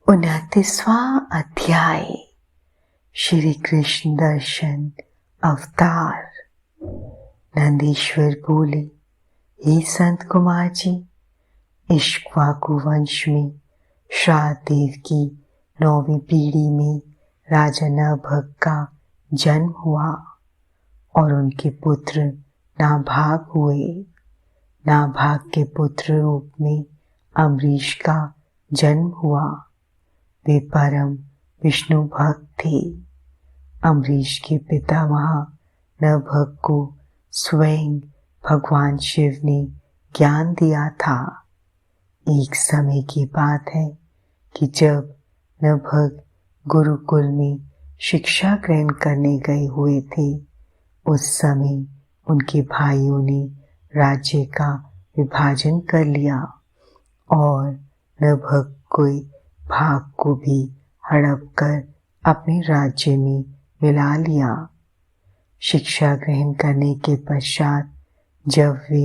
29वां अध्याय श्री कृष्ण दर्शन अवतार। नंदीश्वर बोले, हे संत कुमार जी, इक्ष्वाकु वंश में श्राद्ध देव की 9वीं पीढ़ी में राजा नभग का जन्म हुआ और उनके पुत्र नाभाग हुए। नाभाग के पुत्र रूप में अम्बरीश का जन्म हुआ। वे परम विष्णु भक्त थे। अम्बरीश के पितामह नभग को स्वयं भगवान शिव ने ज्ञान दिया था। एक समय की बात है कि जब नभग गुरुकुल में शिक्षा ग्रहण करने गए हुए थे, उस समय उनके भाइयों ने राज्य का विभाजन कर लिया और नभग के भाग को भी हड़प कर अपने राज्य में मिला लिया। शिक्षा ग्रहण करने के पश्चात जब वे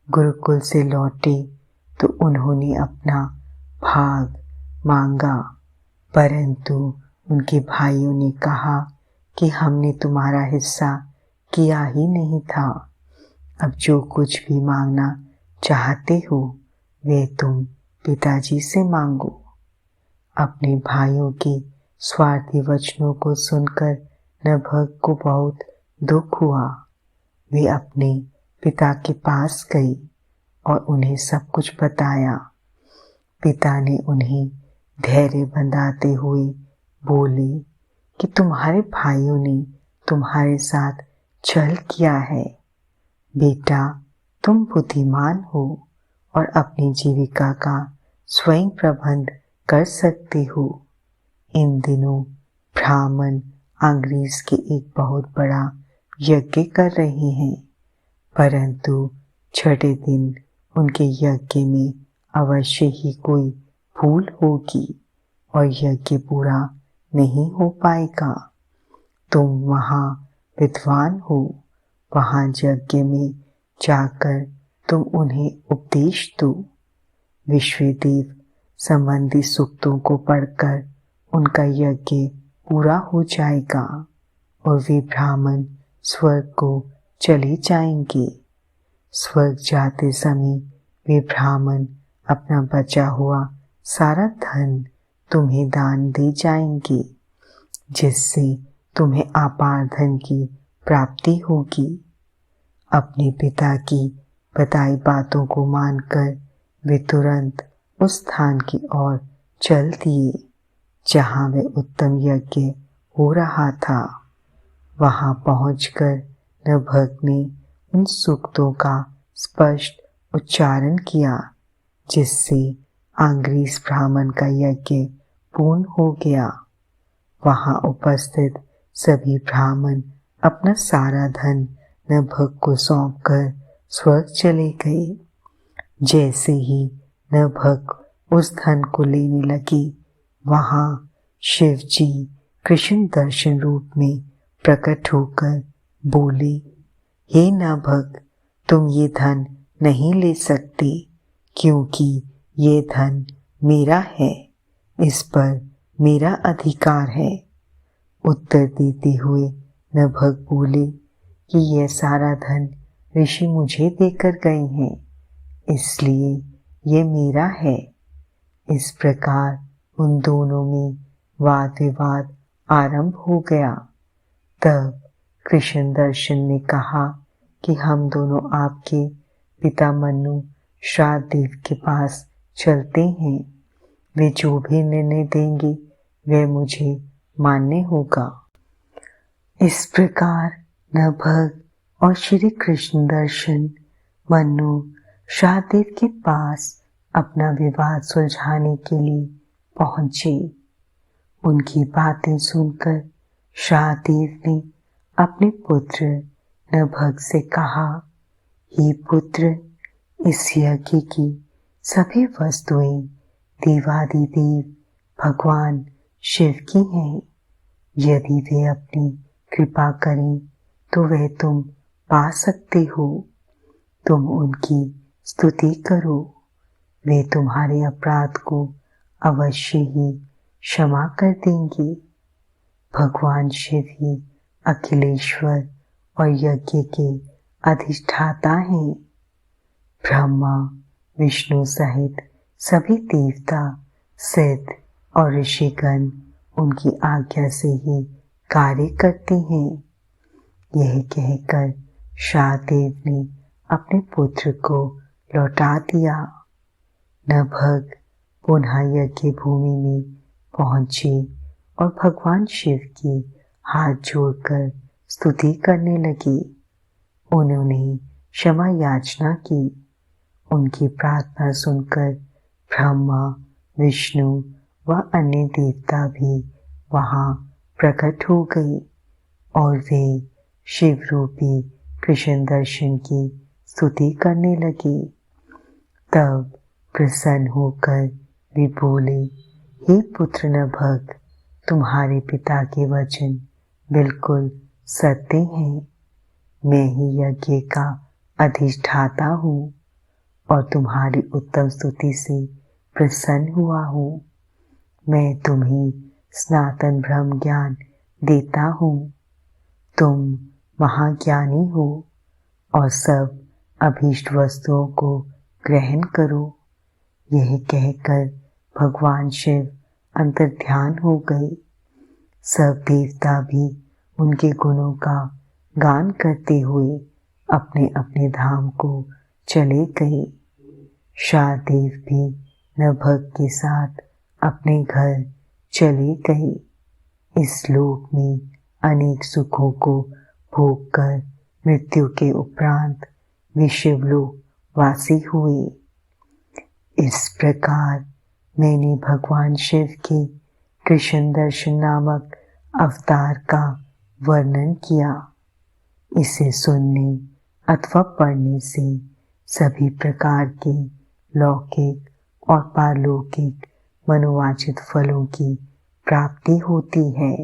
गुरुकुल से लौटे तो उन्होंने अपना भाग मांगा, परंतु उनके भाइयों ने कहा कि हमने तुम्हारा हिस्सा किया ही नहीं था। अब जो कुछ भी मांगना चाहते हो वे तुम पिताजी से मांगो। अपने भाइयों के स्वार्थी वचनों को सुनकर नभग को बहुत दुख हुआ। वे अपने पिता के पास गई और उन्हें सब कुछ बताया। पिता ने उन्हें धैर्य बंधाते हुए बोले कि तुम्हारे भाइयों ने तुम्हारे साथ छल किया है। बेटा, तुम बुद्धिमान हो और अपनी जीविका का स्वयं प्रबंध कर सकते हो। इन दिनों ब्राह्मण अंग्रेज के एक बहुत बड़ा यज्ञ कर रहे हैं, परंतु छठे दिन उनके यज्ञ में अवश्य ही कोई भूल होगी और यज्ञ पूरा नहीं हो पाएगा। तुम वहाँ विद्वान हो, वहाँ यज्ञ में जाकर तुम उन्हें उपदेश दो। विश्वदेव संबंधी सूक्तों को पढ़कर उनका यज्ञ पूरा हो जाएगा और वे ब्राह्मण स्वर्ग को चले जाएंगे। स्वर्ग जाते समय वे ब्राह्मण अपना बचा हुआ सारा धन तुम्हें दान दे जाएंगे, जिससे तुम्हें अपार धन की प्राप्ति होगी। अपने पिता की बताई बातों को मानकर वे तुरंत उस स्थान की ओर चल दिए जहाँ वह उत्तम यज्ञ हो रहा था। वहाँ पहुंचकर नभग ने उन सूक्तों का स्पष्ट उच्चारण किया, जिससे अंग्रेज ब्राह्मण का यज्ञ पूर्ण हो गया। वहाँ उपस्थित सभी ब्राह्मण अपना सारा धन नभग को सौंपकर स्वर्ग चले गए। जैसे ही नभग उस धन को लेने लगे, वहाँ शिव जी कृष्ण दर्शन रूप में प्रकट होकर बोले, हे नभग, तुम ये धन नहीं ले सकते क्योंकि ये धन मेरा है, इस पर मेरा अधिकार है। उत्तर देते हुए नभग बोले कि यह सारा धन ऋषि मुझे देकर गए हैं, इसलिए ये मेरा है। इस प्रकार उन दोनों में वाद विवाद आरंभ हो गया। तब कृष्ण दर्शन ने कहा कि हम दोनों आपके पिता मनु श्राद्ध देव के पास चलते हैं। वे जो भी निर्णय देंगे वह मुझे मान्य होगा। इस प्रकार नभग और श्री कृष्ण दर्शन मनु श्राद्ध देव के पास अपना विवाद सुलझाने के लिए पहुंचे। उनकी बातें सुनकर श्राद्ध देव ने अपने पुत्र नभग से कहा, हे पुत्र, इस यज्ञ की सभी वस्तुएं देवादिदेव भगवान शिव की हैं। यदि वे अपनी कृपा करें तो वह तुम पा सकते हो। तुम उनकी स्तुति करो, वे तुम्हारे अपराध को अवश्य ही क्षमा कर देंगे। भगवान शिव ही अखिलेश्वर और यज्ञ के अधिष्ठाता हैं। ब्रह्मा विष्णु सहित सभी देवता, सिद्ध और ऋषिगण उनकी आज्ञा से ही कार्य करते हैं। यह कहकर शाहदेव ने अपने पुत्र को लौटा दिया। नभग पुनः यज्ञ भूमि में पहुंचे और भगवान शिव की हाथ जोड़कर स्तुति करने लगे। उन्होंने क्षमा याचना की। उनकी प्रार्थना सुनकर ब्रह्मा, विष्णु व अन्य देवता भी वहां प्रकट हो गए और वे शिव रूपी कृष्ण दर्शन की स्तुति करने लगे। तब प्रसन्न होकर वे बोले, हे पुत्र नभग, तुम्हारे पिता के वचन बिल्कुल सत्य हैं। मैं ही यज्ञ का अधिष्ठाता हूँ और तुम्हारी उत्तम स्तुति से प्रसन्न हुआ हूँ। मैं तुम्हें सनातन ब्रह्म ज्ञान देता हूँ। तुम महाज्ञानी हो और सब अभीष्ट वस्तुओं को ग्रहण करो। यह कहकर भगवान शिव अंतर्ध्यान हो गए। सब देवता भी उनके गुणों का गान करते हुए अपने अपने धाम को चले गए। शाहदेव भी नभग के साथ अपने घर चले गए। इस लोक में अनेक सुखों को भोग कर मृत्यु के उपरांत वे शिवलोक वासी हुए। इस प्रकार मैंने भगवान शिव के कृष्ण दर्शन नामक अवतार का वर्णन किया। इसे सुनने अथवा पढ़ने से सभी प्रकार के लौकिक और पारलौकिक मनोवांछित फलों की प्राप्ति होती है।